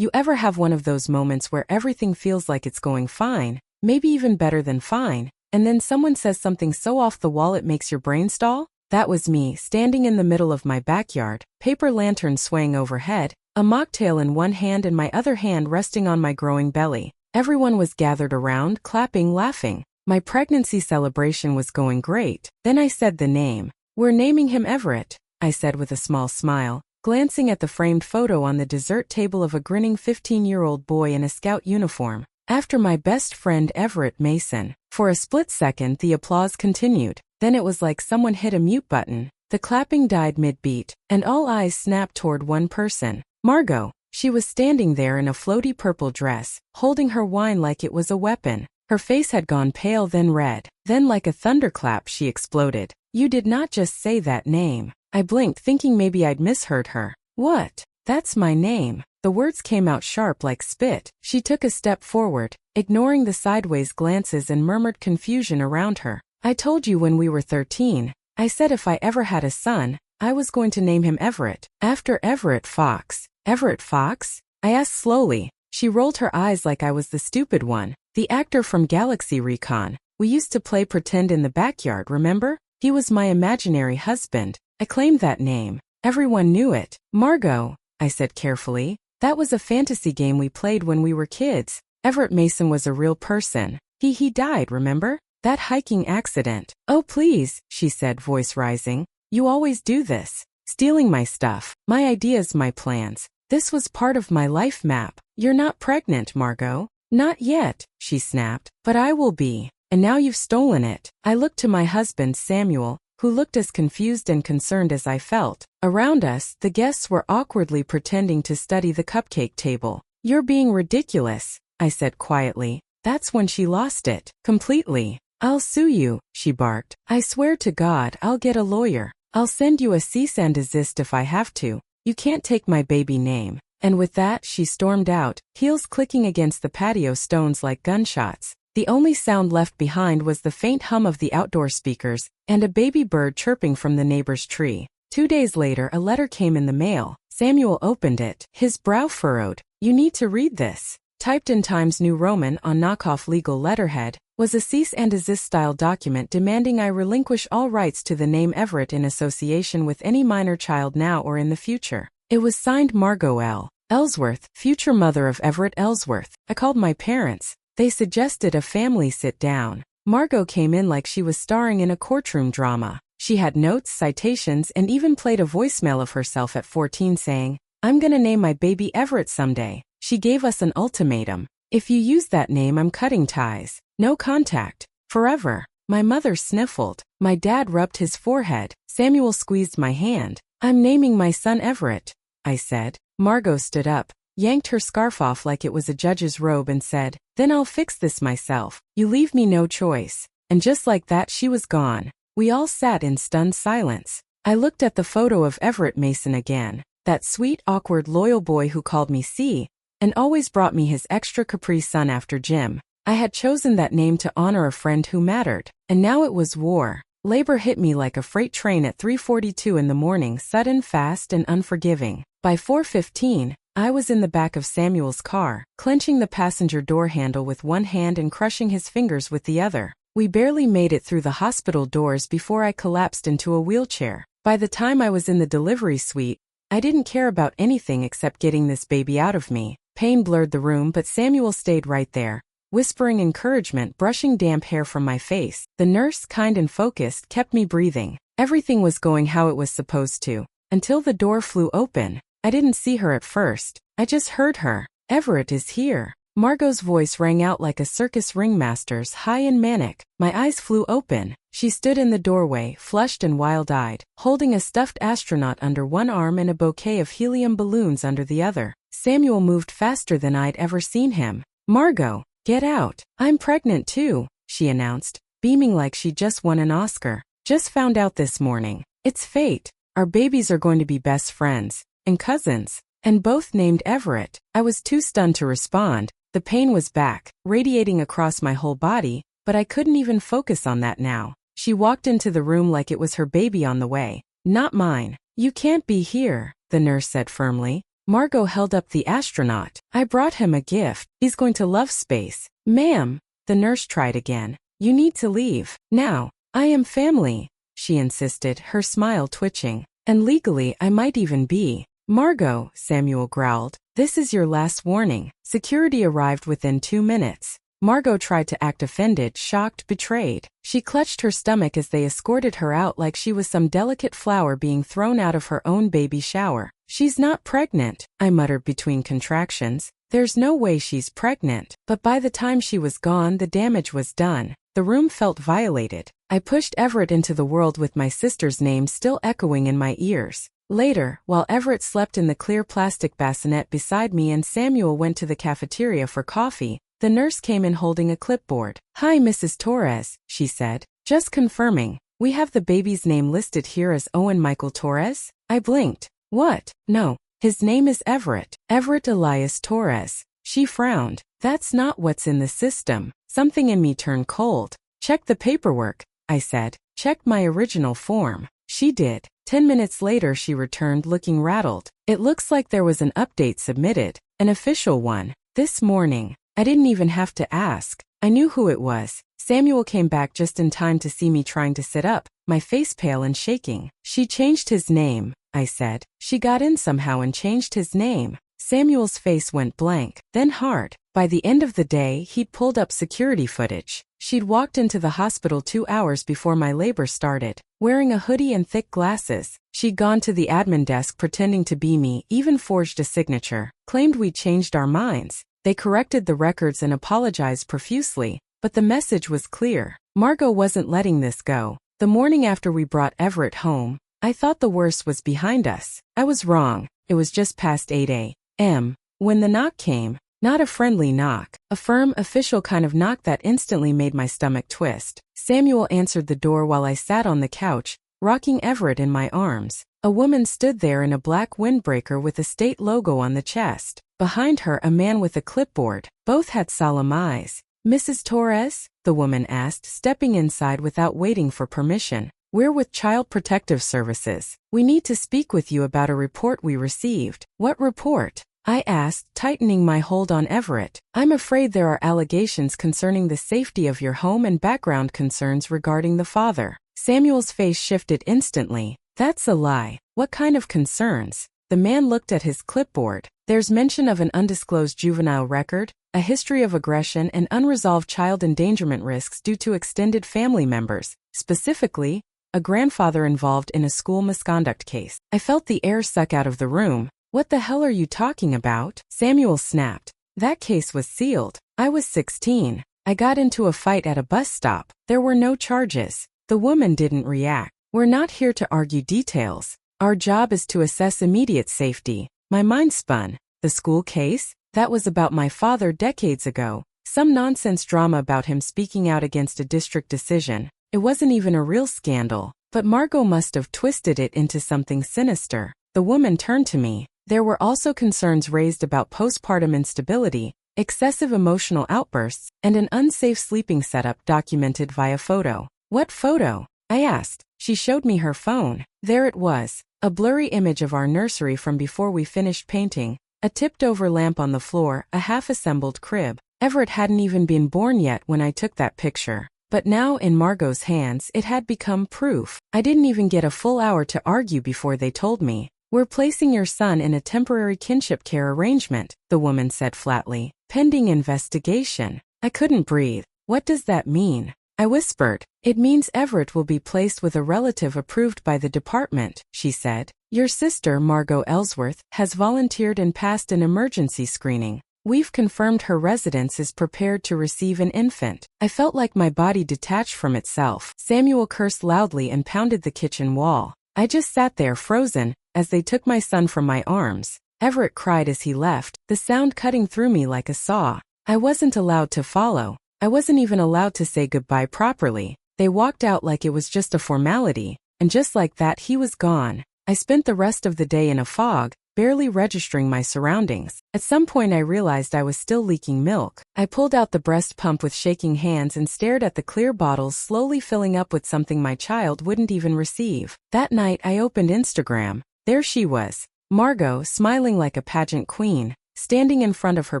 You ever have one of those moments where everything feels like it's going fine, maybe even better than fine, and then someone says something so off the wall it makes your brain stall? That was me, standing in the middle of my backyard, paper lantern swaying overhead, a mocktail in one hand and my other hand resting on my growing belly. Everyone was gathered around, clapping, laughing. My pregnancy celebration was going great. Then I said the name. "We're naming him Everett," I said with a small smile, glancing at the framed photo on the dessert table of a grinning 15-year-old boy in a scout uniform. "After my best friend Everett Mason." For a split second the applause continued. Then it was like someone hit a mute button. The clapping died mid-beat, and all eyes snapped toward one person. Margot. She was standing there in a floaty purple dress, holding her wine like it was a weapon. Her face had gone pale then red. Then like a thunderclap she exploded. "You did not just say that name." I blinked thinking maybe I'd misheard her. "What? That's my name." The words came out sharp like spit. She took a step forward, ignoring the sideways glances and murmured confusion around her. "I told you when we were 13. I said if I ever had a son, I was going to name him Everett, after Everett Fox." "Everett Fox?" I asked slowly. She rolled her eyes like I was the stupid one. "The actor from Galaxy Recon. We used to play pretend in the backyard, remember? He was my imaginary husband." I claimed that name. Everyone knew it. "Margot," I said carefully. "That was a fantasy game we played when we were kids. Everett Mason was a real person. He died, remember? That hiking accident." "Oh please," she said, voice rising. "You always do this. Stealing my stuff, my ideas, my plans. This was part of my life map." "You're not pregnant, Margot." "Not yet," she snapped. "But I will be. And now you've stolen it." I looked to my husband, Samuel, who looked as confused and concerned as I felt. Around us, the guests were awkwardly pretending to study the cupcake table. "You're being ridiculous," I said quietly. That's when she lost it. Completely. "I'll sue you," she barked. "I swear to God I'll get a lawyer. I'll send you a cease and desist if I have to. You can't take my baby name." And with that she stormed out, heels clicking against the patio stones like gunshots. The only sound left behind was the faint hum of the outdoor speakers, and a baby bird chirping from the neighbor's tree. 2 days later a letter came in the mail. Samuel opened it, his brow furrowed. "You need to read this." Typed in Times New Roman on knockoff legal letterhead, was a cease and desist-style document demanding I relinquish all rights to the name Everett in association with any minor child now or in the future. It was signed Margot L. Ellsworth, future mother of Everett Ellsworth. I called my parents. They suggested a family sit-down. Margot came in like she was starring in a courtroom drama. She had notes, citations, and even played a voicemail of herself at 14 saying, "I'm gonna name my baby Everett someday." She gave us an ultimatum. "If you use that name, I'm cutting ties. No contact. Forever." My mother sniffled. My dad rubbed his forehead. Samuel squeezed my hand. "I'm naming my son Everett," I said. Margot stood up, yanked her scarf off like it was a judge's robe and said, "Then I'll fix this myself. You leave me no choice." And just like that she was gone. We all sat in stunned silence. I looked at the photo of Everett Mason again. That sweet, awkward, loyal boy who called me C, and always brought me his extra Capri Sun after gym. I had chosen that name to honor a friend who mattered. And now it was war. Labor hit me like a freight train at 3:42 in the morning, sudden, fast, and unforgiving. By 4:15, I was in the back of Samuel's car, clenching the passenger door handle with one hand and crushing his fingers with the other. We barely made it through the hospital doors before I collapsed into a wheelchair. By the time I was in the delivery suite, I didn't care about anything except getting this baby out of me. Pain blurred the room, but Samuel stayed right there, whispering encouragement, brushing damp hair from my face. The nurse, kind and focused, kept me breathing. Everything was going how it was supposed to, until the door flew open. I didn't see her at first. I just heard her. "Everett is here." Margot's voice rang out like a circus ringmaster's, high and manic. My eyes flew open. She stood in the doorway, flushed and wild-eyed, holding a stuffed astronaut under one arm and a bouquet of helium balloons under the other. Samuel moved faster than I'd ever seen him. "Margot, get out. I'm pregnant too," she announced, beaming like she'd just won an Oscar. "Just found out this morning. It's fate. Our babies are going to be best friends. And cousins. And both named Everett." I was too stunned to respond. The pain was back, radiating across my whole body, but I couldn't even focus on that now. She walked into the room like it was her baby on the way. "Not mine. You can't be here," the nurse said firmly. Margot held up the astronaut. I brought him a gift. He's going to love space. Ma'am, the nurse tried again. You need to leave. Now. I am family, she insisted, her smile twitching. And legally I might even be. Margot, Samuel growled. This is your last warning. Security arrived within 2 minutes. Margot tried to act offended, shocked, betrayed. She clutched her stomach as they escorted her out like she was some delicate flower being thrown out of her own baby shower. She's not pregnant, I muttered between contractions. There's no way she's pregnant. But by the time she was gone, the damage was done. The room felt violated. I pushed Everett into the world with my sister's name still echoing in my ears. Later, while Everett slept in the clear plastic bassinet beside me and Samuel went to the cafeteria for coffee, the nurse came in holding a clipboard. Hi, Mrs. Torres, she said. Just confirming. We have the baby's name listed here as Owen Michael Torres? I blinked. What? No. His name is Everett. Everett Elias Torres. She frowned. That's not what's in the system. Something in me turned cold. Check the paperwork, I said. Check my original form. She did. 10 minutes later she returned looking rattled. It looks like there was an update submitted. An official one. This morning. I didn't even have to ask. I knew who it was. Samuel came back just in time to see me trying to sit up, my face pale and shaking. She changed his name, I said. She got in somehow and changed his name. Samuel's face went blank, then hard. By the end of the day, he'd pulled up security footage. She'd walked into the hospital 2 hours before my labor started, wearing a hoodie and thick glasses. She'd gone to the admin desk pretending to be me, even forged a signature, claimed we'd changed our minds. They corrected the records and apologized profusely, but the message was clear. Margot wasn't letting this go. The morning after we brought Everett home, I thought the worst was behind us. I was wrong. It was just past 8 a.m. when the knock came. Not a friendly knock, a firm, official kind of knock that instantly made my stomach twist. Samuel answered the door while I sat on the couch, rocking Everett in my arms. A woman stood there in a black windbreaker with a state logo on the chest. Behind her, a man with a clipboard. Both had solemn eyes. Mrs. Torres? The woman asked, stepping inside without waiting for permission. We're with Child Protective Services. We need to speak with you about a report we received. What report? I asked, tightening my hold on Everett. I'm afraid there are allegations concerning the safety of your home and background concerns regarding the father. Samuel's face shifted instantly. That's a lie. What kind of concerns? The man looked at his clipboard. There's mention of an undisclosed juvenile record, a history of aggression and unresolved child endangerment risks due to extended family members, specifically, a grandfather involved in a school misconduct case. I felt the air suck out of the room. What the hell are you talking about? Samuel snapped. That case was sealed. I was 16. I got into a fight at a bus stop. There were no charges. The woman didn't react. We're not here to argue details. Our job is to assess immediate safety. My mind spun. The school case? That was about my father decades ago. Some nonsense drama about him speaking out against a district decision. It wasn't even a real scandal. But Margot must have twisted it into something sinister. The woman turned to me. There were also concerns raised about postpartum instability, excessive emotional outbursts, and an unsafe sleeping setup documented via photo. What photo? I asked. She showed me her phone. There it was. A blurry image of our nursery from before we finished painting, a tipped-over lamp on the floor, a half-assembled crib. Everett hadn't even been born yet when I took that picture. But now, in Margot's hands, it had become proof. I didn't even get a full hour to argue before they told me. We're placing your son in a temporary kinship care arrangement, the woman said flatly. Pending investigation. I couldn't breathe. What does that mean? I whispered. It means Everett will be placed with a relative approved by the department, she said. Your sister, Margot Ellsworth, has volunteered and passed an emergency screening. We've confirmed her residence is prepared to receive an infant. I felt like my body detached from itself. Samuel cursed loudly and pounded the kitchen wall. I just sat there frozen, as they took my son from my arms. Everett cried as he left, the sound cutting through me like a saw. I wasn't allowed to follow. I wasn't even allowed to say goodbye properly. They walked out like it was just a formality, and just like that he was gone. I spent the rest of the day in a fog, barely registering my surroundings. At some point I realized I was still leaking milk. I pulled out the breast pump with shaking hands and stared at the clear bottles slowly filling up with something my child wouldn't even receive. That night I opened Instagram. There she was, Margot, smiling like a pageant queen, standing in front of her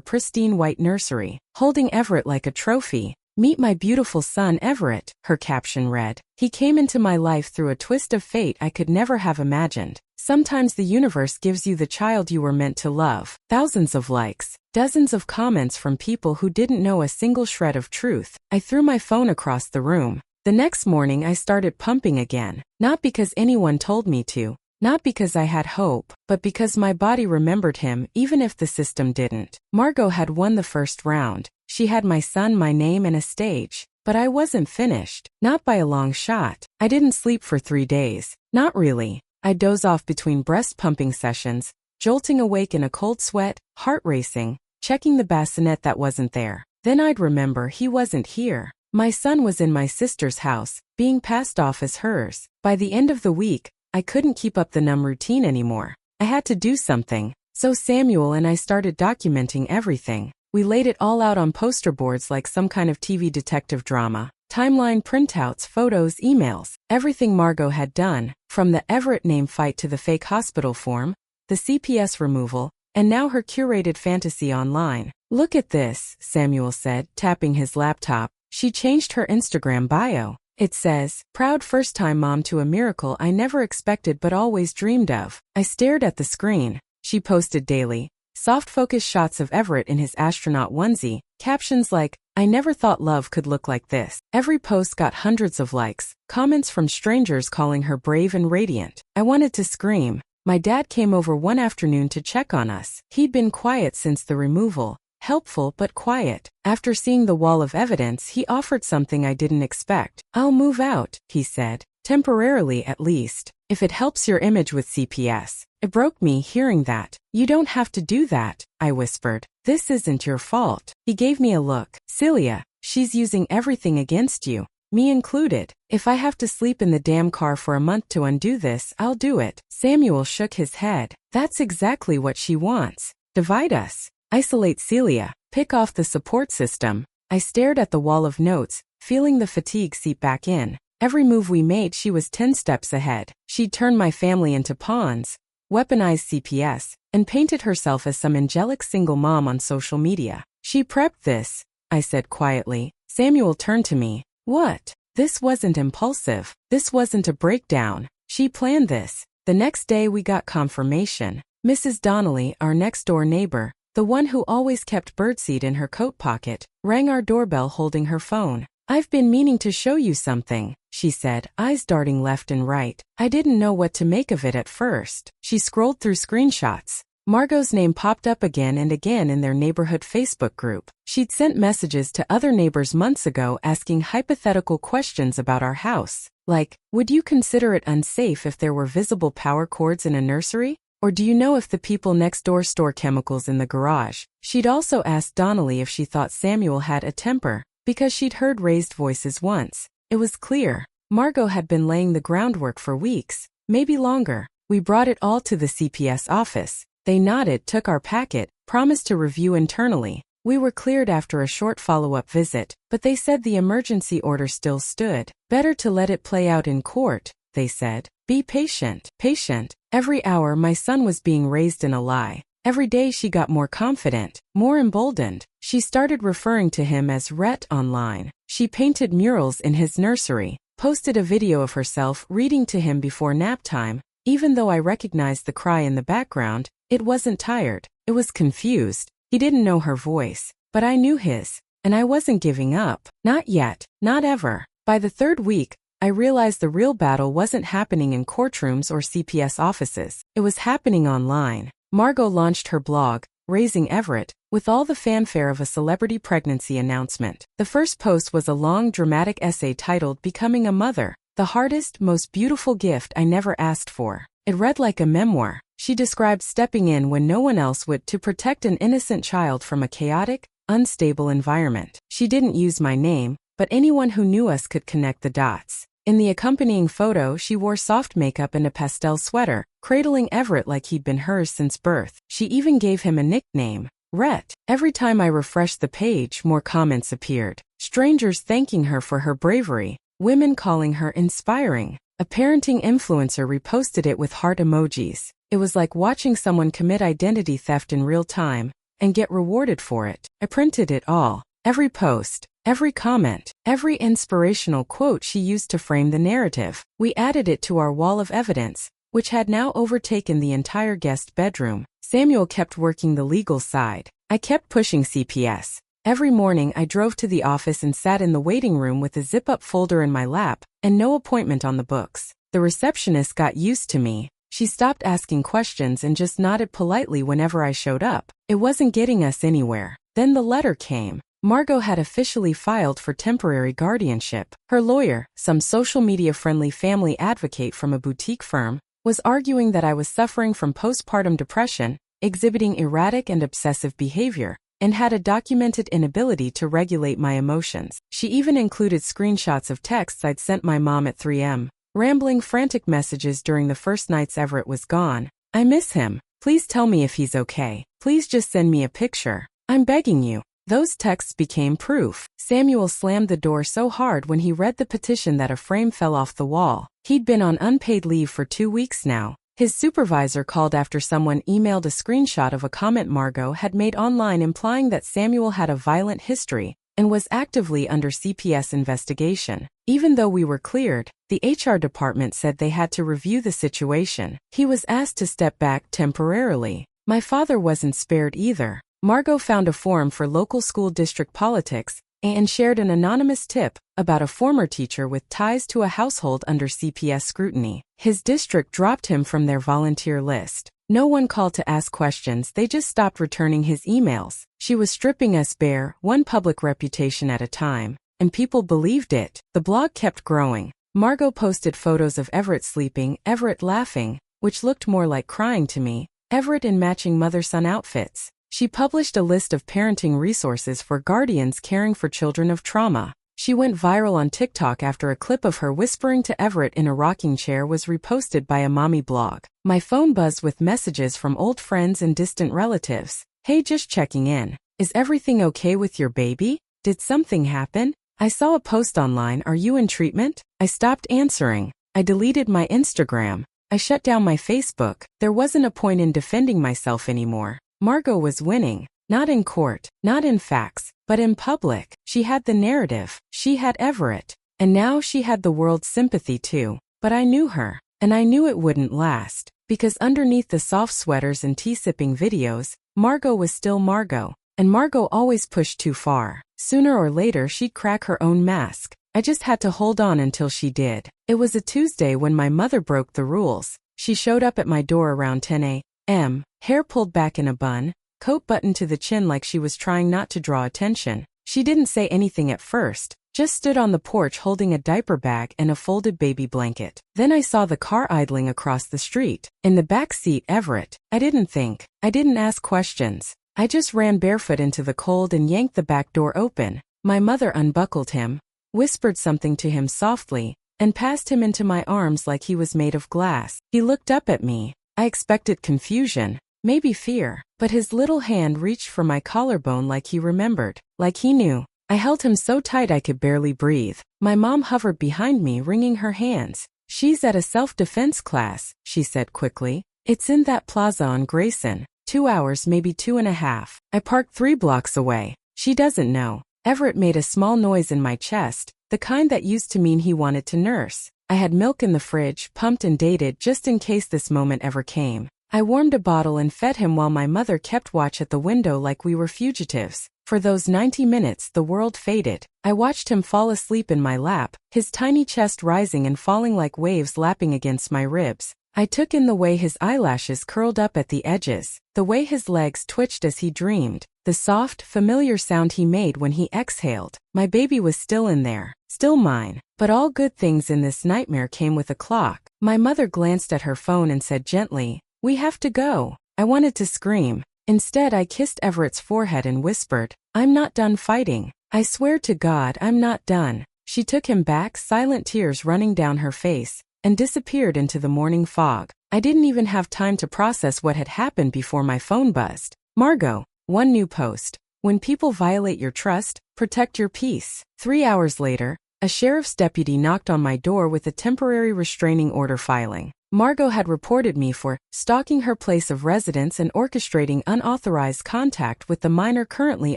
pristine white nursery, holding Everett like a trophy. "Meet my beautiful son Everett," her caption read. "He came into my life through a twist of fate I could never have imagined. Sometimes the universe gives you the child you were meant to love." Thousands of likes, dozens of comments from people who didn't know a single shred of truth. I threw my phone across the room. The next morning I started pumping again, not because anyone told me to, not because I had hope, but because my body remembered him even if the system didn't. Margot had won the first round. She had my son, my name, and a stage. But I wasn't finished. Not by a long shot. I didn't sleep for 3 days. Not really. I'd doze off between breast pumping sessions, jolting awake in a cold sweat, heart racing, checking the bassinet that wasn't there. Then I'd remember he wasn't here. My son was in my sister's house, being passed off as hers. By the end of the week, I couldn't keep up the numb routine anymore. I had to do something. So Samuel and I started documenting everything. We laid it all out on poster boards like some kind of TV detective drama. Timeline printouts, photos, emails, everything Margot had done, from the Everett name fight to the fake hospital form, the CPS removal, and now her curated fantasy online. "Look at this," Samuel said, tapping his laptop. She changed her Instagram bio. It says, "Proud first-time mom to a miracle I never expected but always dreamed of." I stared at the screen. She posted daily, soft focus shots of Everett in his astronaut onesie, captions like, "I never thought love could look like this." Every post got hundreds of likes, comments from strangers calling her brave and radiant. I wanted to scream. My dad came over one afternoon to check on us. He'd been quiet since the removal, helpful but quiet. After seeing the wall of evidence, he offered something I didn't expect. "I'll move out," he said. "Temporarily at least. If it helps your image with CPS." It broke me hearing that. "You don't have to do that," I whispered. "This isn't your fault." He gave me a look. "Celia, she's using everything against you, me included. If I have to sleep in the damn car for a month to undo this, I'll do it." Samuel shook his head. "That's exactly what she wants. Divide us. Isolate Celia. Pick off the support system." I stared at the wall of notes, feeling the fatigue seep back in. Every move we made, she was 10 steps ahead. She'd turned my family into pawns, weaponized CPS, and painted herself as some angelic single mom on social media. "She prepped this," I said quietly. Samuel turned to me. "What? This wasn't impulsive. This wasn't a breakdown. She planned this." The next day we got confirmation. Mrs. Donnelly, our next-door neighbor, the one who always kept birdseed in her coat pocket, rang our doorbell holding her phone. "I've been meaning to show you something," she said, eyes darting left and right. I didn't know what to make of it at first. She scrolled through screenshots. Margot's name popped up again and again in their neighborhood Facebook group. She'd sent messages to other neighbors months ago asking hypothetical questions about our house. Like, would you consider it unsafe if there were visible power cords in a nursery? Or do you know if the people next door store chemicals in the garage? She'd also asked Donnelly if she thought Samuel had a temper, because she'd heard raised voices once. It was clear. Margot had been laying the groundwork for weeks, maybe longer. We brought it all to the CPS office. They nodded, took our packet, promised to review internally. We were cleared after a short follow-up visit, but they said the emergency order still stood. Better to let it play out in court, they said. Be patient. Patient. Every hour my son was being raised in a lie. Every day she got more confident, more emboldened. She started referring to him as Rhett online. She painted murals in his nursery, posted a video of herself reading to him before nap time. Even though I recognized the cry in the background, it wasn't tired. It was confused. He didn't know her voice, but I knew his. And I wasn't giving up. Not yet. Not ever. By the third week, I realized the real battle wasn't happening in courtrooms or CPS offices. It was happening online. Margot launched her blog, Raising Everett, with all the fanfare of a celebrity pregnancy announcement. The first post was a long, dramatic essay titled Becoming a Mother, the hardest, most beautiful gift I never asked for. It read like a memoir. She described stepping in when no one else would to protect an innocent child from a chaotic, unstable environment. She didn't use my name, but anyone who knew us could connect the dots. In the accompanying photo, she wore soft makeup and a pastel sweater, cradling Everett like he'd been hers since birth. She even gave him a nickname, Rhett. Every time I refreshed the page, more comments appeared. Strangers thanking her for her bravery, women calling her inspiring. A parenting influencer reposted it with heart emojis. It was like watching someone commit identity theft in real time and get rewarded for it. I printed it all. Every post, every comment, every inspirational quote she used to frame the narrative. We added it to our wall of evidence, which had now overtaken the entire guest bedroom. Samuel kept working the legal side. I kept pushing CPS. Every morning I drove to the office and sat in the waiting room with a zip-up folder in my lap and no appointment on the books. The receptionist got used to me. She stopped asking questions and just nodded politely whenever I showed up. It wasn't getting us anywhere. Then the letter came. Margot had officially filed for temporary guardianship. Her lawyer, some social media-friendly family advocate from a boutique firm, was arguing that I was suffering from postpartum depression, exhibiting erratic and obsessive behavior, and had a documented inability to regulate my emotions. She even included screenshots of texts I'd sent my mom at 3 a.m., rambling frantic messages during the first nights Everett was gone. I miss him. Please tell me if he's okay. Please just send me a picture. I'm begging you. Those texts became proof. Samuel slammed the door so hard when he read the petition that a frame fell off the wall. He'd been on unpaid leave for 2 weeks now. His supervisor called after someone emailed a screenshot of a comment Margot had made online implying that Samuel had a violent history and was actively under CPS investigation. Even though we were cleared, the HR department said they had to review the situation. He was asked to step back temporarily. My father wasn't spared either. Margot found a forum for local school district politics and shared an anonymous tip about a former teacher with ties to a household under CPS scrutiny. His district dropped him from their volunteer list. No one called to ask questions, they just stopped returning his emails. She was stripping us bare, one public reputation at a time, and people believed it. The blog kept growing. Margot posted photos of Everett sleeping, Everett laughing, which looked more like crying to me, Everett in matching mother-son outfits. She published a list of parenting resources for guardians caring for children of trauma. She went viral on TikTok after a clip of her whispering to Everett in a rocking chair was reposted by a mommy blog. My phone buzzed with messages from old friends and distant relatives. Hey, just checking in. Is everything okay with your baby? Did something happen? I saw a post online, are you in treatment? I stopped answering. I deleted my Instagram. I shut down my Facebook. There wasn't a point in defending myself anymore. Margot was winning, not in court, not in facts, but in public. She had the narrative. She had Everett. And now she had the world's sympathy too. But I knew her, and I knew it wouldn't last, because underneath the soft sweaters and tea-sipping videos, Margot was still Margot, and Margot always pushed too far. Sooner or later she'd crack her own mask. I just had to hold on until she did. It was a Tuesday when my mother broke the rules. She showed up at my door around 10 a.m., hair pulled back in a bun, coat buttoned to the chin like she was trying not to draw attention. She didn't say anything at first, just stood on the porch holding a diaper bag and a folded baby blanket. Then I saw the car idling across the street. In the back seat, Everett. I didn't think. I didn't ask questions. I just ran barefoot into the cold and yanked the back door open. My mother unbuckled him, whispered something to him softly, and passed him into my arms like he was made of glass. He looked up at me. I expected confusion, maybe fear, but his little hand reached for my collarbone like he remembered, like he knew. I held him so tight I could barely breathe. My mom hovered behind me, wringing her hands. She's at a self-defense class, she said quickly. It's in that plaza on Grayson. 2 hours, maybe 2.5. I parked 3 blocks away. She doesn't know. Everett made a small noise in my chest, the kind that used to mean he wanted to nurse. I had milk in the fridge, pumped and dated just in case this moment ever came. I warmed a bottle and fed him while my mother kept watch at the window like we were fugitives. For those 90 minutes the world faded. I watched him fall asleep in my lap, his tiny chest rising and falling like waves lapping against my ribs. I took in the way his eyelashes curled up at the edges, the way his legs twitched as he dreamed, the soft, familiar sound he made when he exhaled. My baby was still in there, still mine. But all good things in this nightmare came with a clock. My mother glanced at her phone and said gently, "We have to go." I wanted to scream. Instead, I kissed Everett's forehead and whispered, "I'm not done fighting. I swear to God I'm not done." She took him back, silent tears running down her face, and disappeared into the morning fog. I didn't even have time to process what had happened before my phone buzzed. Margot, one new post. When people violate your trust, protect your peace. 3 hours later, a sheriff's deputy knocked on my door with a temporary restraining order filing. Margot had reported me for stalking her place of residence and orchestrating unauthorized contact with the minor currently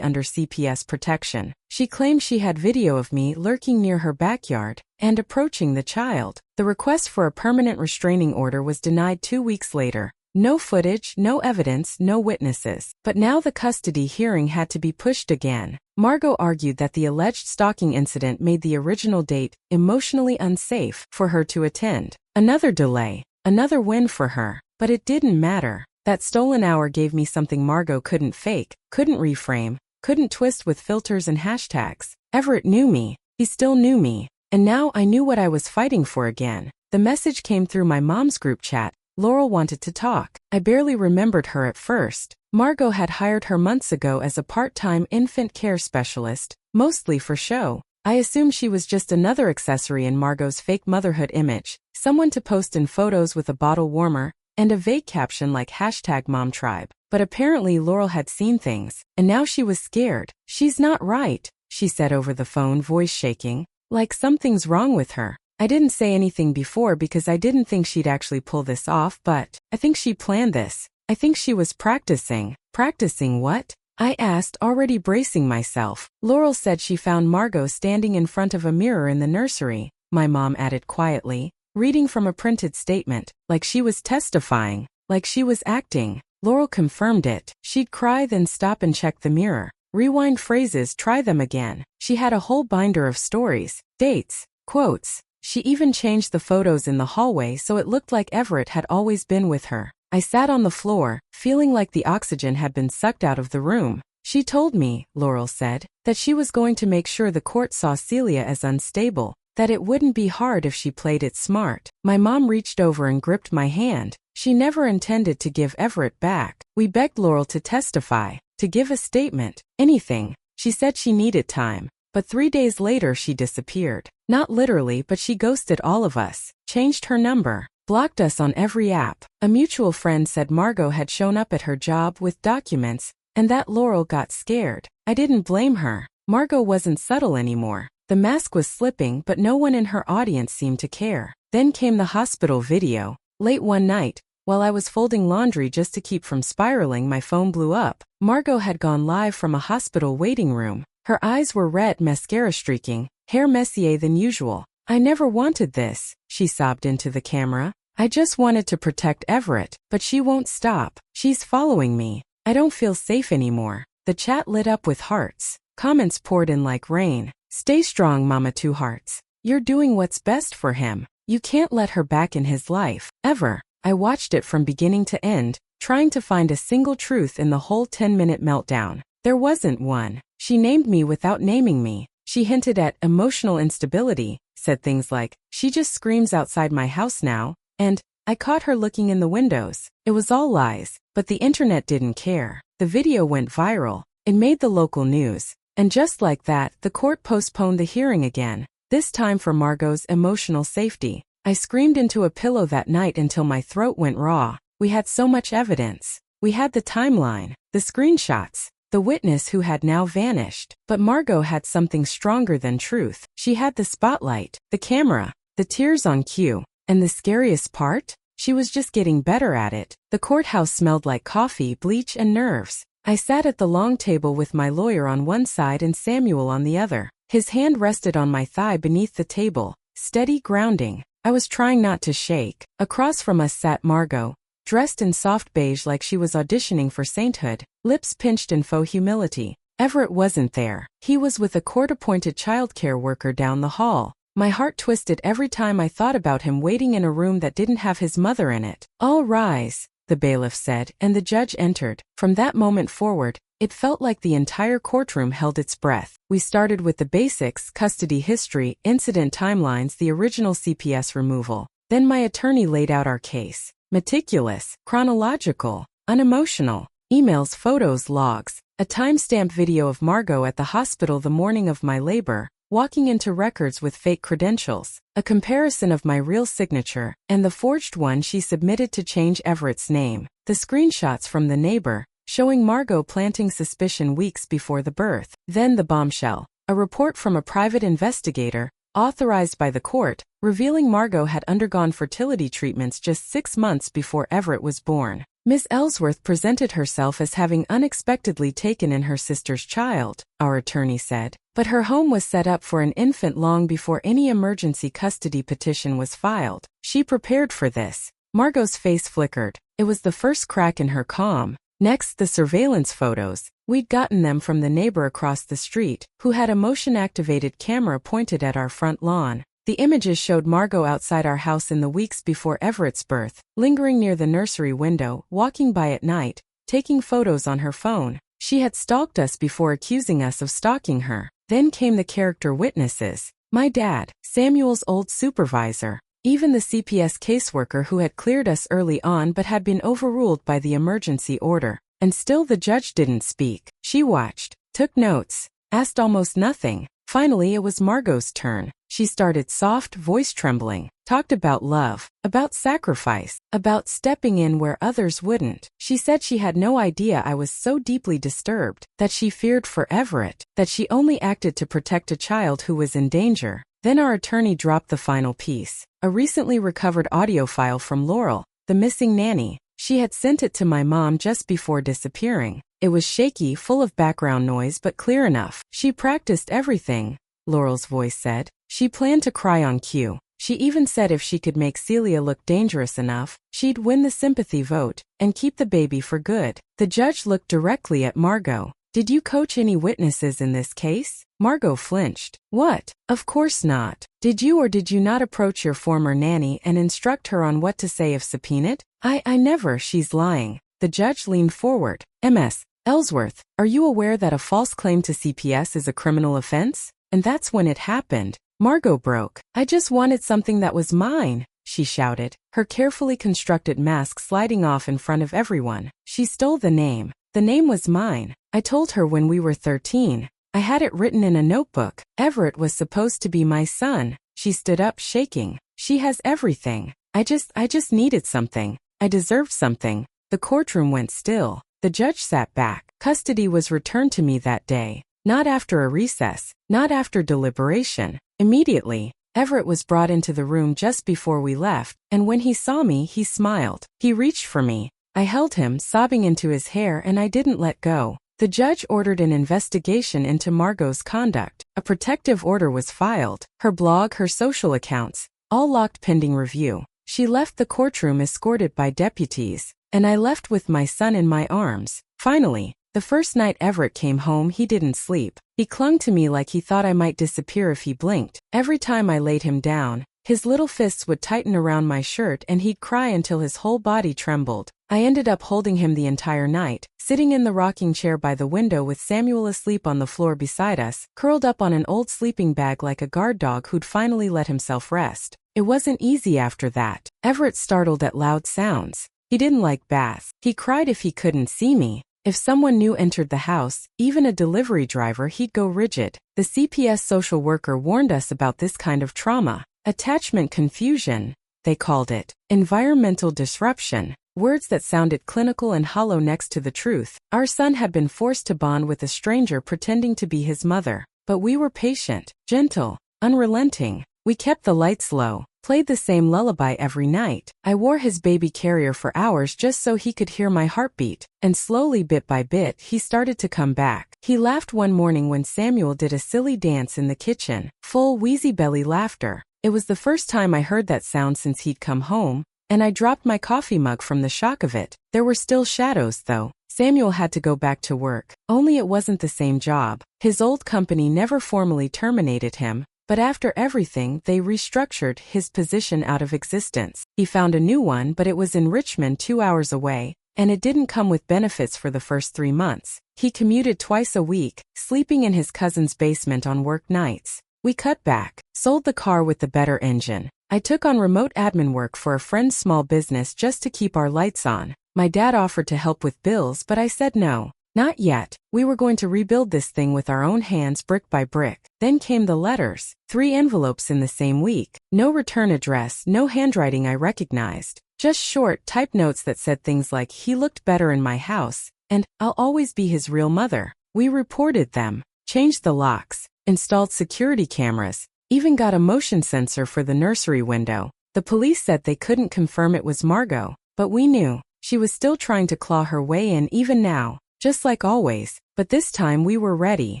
under CPS protection. She claimed she had video of me lurking near her backyard and approaching the child. The request for a permanent restraining order was denied 2 weeks later. No footage, no evidence, no witnesses. But now the custody hearing had to be pushed again. Margot argued that the alleged stalking incident made the original date emotionally unsafe for her to attend. Another delay, another win for her. But it didn't matter. That stolen hour gave me something Margot couldn't fake, couldn't reframe, couldn't twist with filters and hashtags. Everett knew me. He still knew me. And now I knew what I was fighting for again. The message came through my mom's group chat. Laurel wanted to talk. I barely remembered her at first. Margot had hired her months ago as a part-time infant care specialist, mostly for show. I assumed she was just another accessory in Margot's fake motherhood image, someone to post in photos with a bottle warmer and a vague caption like #MomTribe. But apparently Laurel had seen things, and now she was scared. "She's not right," she said over the phone, voice shaking, like something's wrong with her. I didn't say anything before because I didn't think she'd actually pull this off, but I think she planned this. I think she was practicing. Practicing what? I asked, already bracing myself. Laurel said she found Margot standing in front of a mirror in the nursery, my mom added quietly, reading from a printed statement, like she was testifying, like she was acting. Laurel confirmed it. She'd cry, then stop and check the mirror. Rewind phrases, try them again. She had a whole binder of stories, dates, quotes. She even changed the photos in the hallway so it looked like Everett had always been with her. I sat on the floor, feeling like the oxygen had been sucked out of the room. She told me, Laurel said, that she was going to make sure the court saw Celia as unstable, that it wouldn't be hard if she played it smart. My mom reached over and gripped my hand. She never intended to give Everett back. We begged Laurel to testify, to give a statement, anything. She said she needed time. But 3 days later she disappeared. Not literally, but she ghosted all of us, changed her number, blocked us on every app. A mutual friend said Margot had shown up at her job with documents, and that Laurel got scared. I didn't blame her. Margot wasn't subtle anymore. The mask was slipping, but no one in her audience seemed to care. Then came the hospital video. Late one night, while I was folding laundry just to keep from spiraling, my phone blew up. Margot had gone live from a hospital waiting room. Her eyes were red, mascara streaking, hair messier than usual. "I never wanted this," she sobbed into the camera. "I just wanted to protect Everett, but she won't stop. She's following me. I don't feel safe anymore." The chat lit up with hearts. Comments poured in like rain. "Stay strong, Mama, 2 hearts. You're doing what's best for him. You can't let her back in his life, ever." I watched it from beginning to end, trying to find a single truth in the whole 10-minute meltdown. There wasn't one. She named me without naming me. She hinted at emotional instability, said things like, "She just screams outside my house now," and "I caught her looking in the windows." It was all lies, but the internet didn't care. The video went viral. It made the local news. And just like that, the court postponed the hearing again, this time for Margot's emotional safety. I screamed into a pillow that night until my throat went raw. We had so much evidence. We had the timeline, the screenshots, the witness who had now vanished. But Margot had something stronger than truth. She had the spotlight, the camera, the tears on cue. And the scariest part? She was just getting better at it. The courthouse smelled like coffee, bleach, and nerves. I sat at the long table with my lawyer on one side and Samuel on the other. His hand rested on my thigh beneath the table, steady, grounding. I was trying not to shake. Across from us sat Margot, dressed in soft beige like she was auditioning for sainthood, lips pinched in faux humility. Everett wasn't there. He was with a court-appointed childcare worker down the hall. My heart twisted every time I thought about him waiting in a room that didn't have his mother in it. "All rise," the bailiff said, and the judge entered. From that moment forward, it felt like the entire courtroom held its breath. We started with the basics, custody history, incident timelines, the original CPS removal. Then my attorney laid out our case. Meticulous, chronological, unemotional. Emails, photos, logs. A time-stamped video of Margot at the hospital the morning of my labor, walking into records with fake credentials. A comparison of my real signature and the forged one she submitted to change Everett's name. The screenshots from the neighbor, showing Margot planting suspicion weeks before the birth. Then the bombshell. A report from a private investigator, authorized by the court, revealing Margot had undergone fertility treatments just 6 months before Everett was born. Miss Ellsworth presented herself as having unexpectedly taken in her sister's child, our attorney said, but her home was set up for an infant long before any emergency custody petition was filed. She prepared for this. Margot's face flickered. It was the first crack in her calm. Next, the surveillance photos. We'd gotten them from the neighbor across the street, who had a motion-activated camera pointed at our front lawn. The images showed Margot outside our house in the weeks before Everett's birth, lingering near the nursery window, walking by at night, taking photos on her phone. She had stalked us before accusing us of stalking her. Then came the character witnesses. My dad, Samuel's old supervisor, even the CPS caseworker who had cleared us early on but had been overruled by the emergency order. And still the judge didn't speak. She watched, took notes, asked almost nothing. Finally, it was Margot's turn. She started soft, voice trembling, talked about love, about sacrifice, about stepping in where others wouldn't. She said she had no idea I was so deeply disturbed, that she feared for Everett, that she only acted to protect a child who was in danger. Then our attorney dropped the final piece, a recently recovered audio file from Laurel, the missing nanny. She had sent it to my mom just before disappearing. It was shaky, full of background noise but clear enough. She practiced everything, Laurel's voice said. She planned to cry on cue. She even said if she could make Celia look dangerous enough, she'd win the sympathy vote and keep the baby for good. The judge looked directly at Margot. Did you coach any witnesses in this case? Margot flinched. What? Of course not. Did you or did you not approach your former nanny and instruct her on what to say if subpoenaed? I never. She's lying. The judge leaned forward. Ms. Ellsworth, are you aware that a false claim to CPS is a criminal offense? And that's when it happened. Margot broke. I just wanted something that was mine, she shouted, her carefully constructed mask sliding off in front of everyone. She stole the name. The name was mine. I told her when we were 13. I had it written in a notebook. Everett was supposed to be my son. She stood up shaking. She has everything. I just needed something. I deserved something. The courtroom went still. The judge sat back. Custody was returned to me that day. Not after a recess. Not after deliberation. Immediately. Everett was brought into the room just before we left, and when he saw me, he smiled. He reached for me. I held him, sobbing into his hair, and I didn't let go. The judge ordered an investigation into Margot's conduct. A protective order was filed. Her blog, her social accounts, all locked pending review. She left the courtroom escorted by deputies, and I left with my son in my arms. Finally, the first night Everett came home, he didn't sleep. He clung to me like he thought I might disappear if he blinked. Every time I laid him down, his little fists would tighten around my shirt and he'd cry until his whole body trembled. I ended up holding him the entire night, sitting in the rocking chair by the window with Samuel asleep on the floor beside us, curled up on an old sleeping bag like a guard dog who'd finally let himself rest. It wasn't easy after that. Everett startled at loud sounds. He didn't like baths. He cried if he couldn't see me. If someone new entered the house, even a delivery driver, he'd go rigid. The CPS social worker warned us about this kind of trauma. Attachment confusion, they called it. Environmental disruption. Words that sounded clinical and hollow next to the truth. Our son had been forced to bond with a stranger pretending to be his mother. But we were patient, gentle, unrelenting. We kept the lights low, played the same lullaby every night. I wore his baby carrier for hours just so he could hear my heartbeat. And slowly, bit by bit, he started to come back. He laughed one morning when Samuel did a silly dance in the kitchen. Full, wheezy belly laughter. It was the first time I heard that sound since he'd come home, and I dropped my coffee mug from the shock of it. There were still shadows, though. Samuel had to go back to work, only it wasn't the same job. His old company never formally terminated him, but after everything, they restructured his position out of existence. He found a new one, but it was in Richmond, 2 hours away, and it didn't come with benefits for the first 3 months. He commuted twice a week, sleeping in his cousin's basement on work nights. We cut back, sold the car with the better engine. I took on remote admin work for a friend's small business just to keep our lights on. My dad offered to help with bills, but I said no. Not yet. We were going to rebuild this thing with our own hands, brick by brick. Then came the letters. 3 envelopes in the same week. No return address, no handwriting I recognized. Just short, typed notes that said things like, "He looked better in my house," and "I'll always be his real mother." We reported them, changed the locks, installed security cameras, Even got a motion sensor for the nursery window. The police said they couldn't confirm it was Margot, but we knew. She was still trying to claw her way in even now, just like always, but this time we were ready.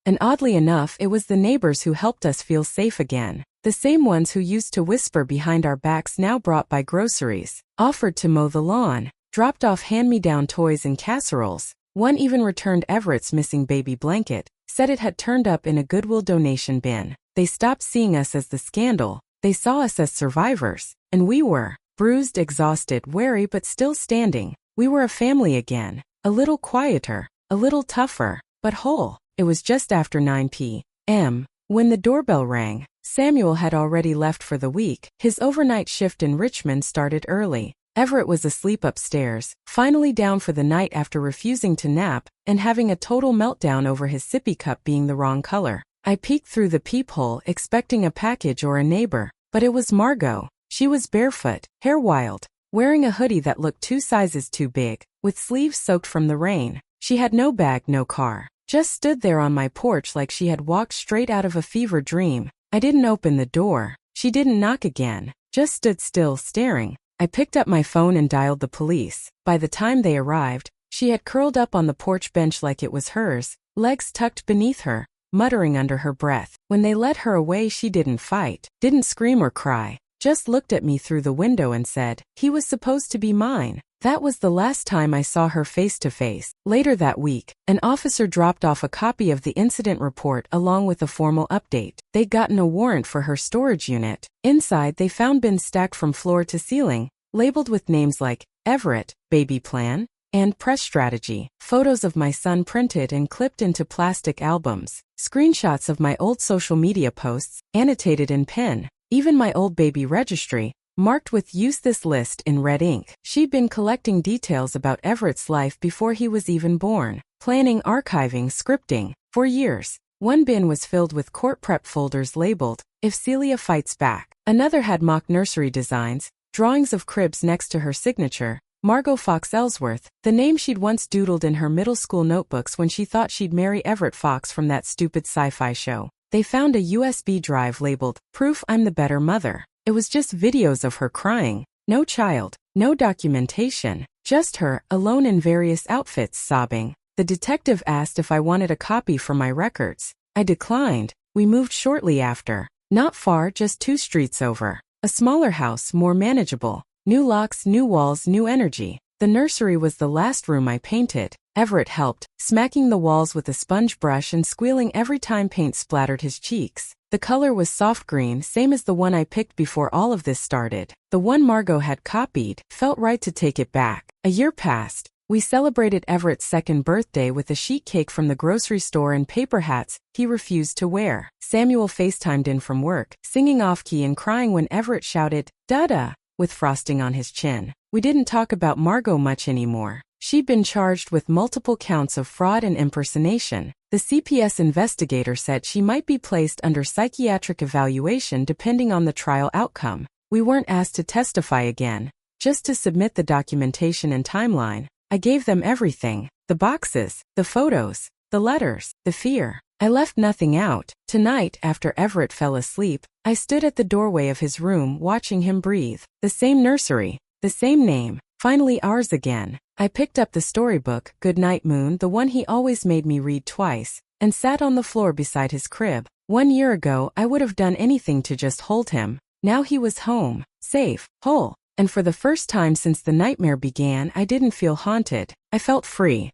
And oddly enough, it was the neighbors who helped us feel safe again. The same ones who used to whisper behind our backs now brought by groceries, offered to mow the lawn, dropped off hand-me-down toys and casseroles. One even returned Everett's missing baby blanket, said it had turned up in a Goodwill donation bin. They stopped seeing us as the scandal. They saw us as survivors. And we were. Bruised, exhausted, wary but still standing. We were a family again. A little quieter. A little tougher. But whole. It was just after 9 p.m. when the doorbell rang. Samuel had already left for the week. His overnight shift in Richmond started early. Everett was asleep upstairs, finally down for the night after refusing to nap and having a total meltdown over his sippy cup being the wrong color. I peeked through the peephole expecting a package or a neighbor, but it was Margot. She was barefoot, hair wild, wearing a hoodie that looked 2 sizes too big, with sleeves soaked from the rain. She had no bag, no car. Just stood there on my porch like she had walked straight out of a fever dream. I didn't open the door. She didn't knock again. Just stood still, staring. I picked up my phone and dialed the police. By the time they arrived, she had curled up on the porch bench like it was hers, legs tucked beneath her, muttering under her breath. When they led her away, she didn't fight, didn't scream or cry, just looked at me through the window and said, "He was supposed to be mine." That was the last time I saw her face to face. Later that week, an officer dropped off a copy of the incident report along with a formal update. They'd gotten a warrant for her storage unit. Inside, they found bins stacked from floor to ceiling, labeled with names like Everett, Baby Plan, and Press Strategy. Photos of my son printed and clipped into plastic albums. Screenshots of my old social media posts, annotated in pen. Even my old baby registry, marked with "Use this list" in red ink. She'd been collecting details about Everett's life before he was even born, planning, archiving, scripting, for years. One bin was filled with court prep folders labeled, "If Celia Fights Back." Another had mock nursery designs, drawings of cribs next to her signature, Margot Fox Ellsworth, the name she'd once doodled in her middle school notebooks when she thought she'd marry Everett Fox from that stupid sci-fi show. They found a USB drive labeled, "Proof I'm the Better Mother." It was just videos of her crying. No child, no documentation, just her, alone in various outfits, sobbing. The detective asked if I wanted a copy for my records. I declined. We moved shortly after. Not far, just 2 streets over. A smaller house, more manageable. New locks, new walls, new energy. The nursery was the last room I painted. Everett helped, smacking the walls with a sponge brush and squealing every time paint splattered his cheeks. The color was soft green, same as the one I picked before all of this started. The one Margot had copied. Felt right to take it back. A year passed. We celebrated Everett's 2nd birthday with a sheet cake from the grocery store and paper hats he refused to wear. Samuel FaceTimed in from work, singing off-key and crying when Everett shouted, "Dada," with frosting on his chin. We didn't talk about Margot much anymore. She'd been charged with multiple counts of fraud and impersonation. The CPS investigator said she might be placed under psychiatric evaluation depending on the trial outcome. We weren't asked to testify again, just to submit the documentation and timeline. I gave them everything. The boxes, the photos, the letters, the fear. I left nothing out. Tonight, after Everett fell asleep, I stood at the doorway of his room watching him breathe. The same nursery, the same name, finally ours again. I picked up the storybook, Goodnight Moon, the one he always made me read twice, and sat on the floor beside his crib. 1 year ago, I would have done anything to just hold him. Now he was home, safe, whole. And for the first time since the nightmare began, I didn't feel haunted. I felt free.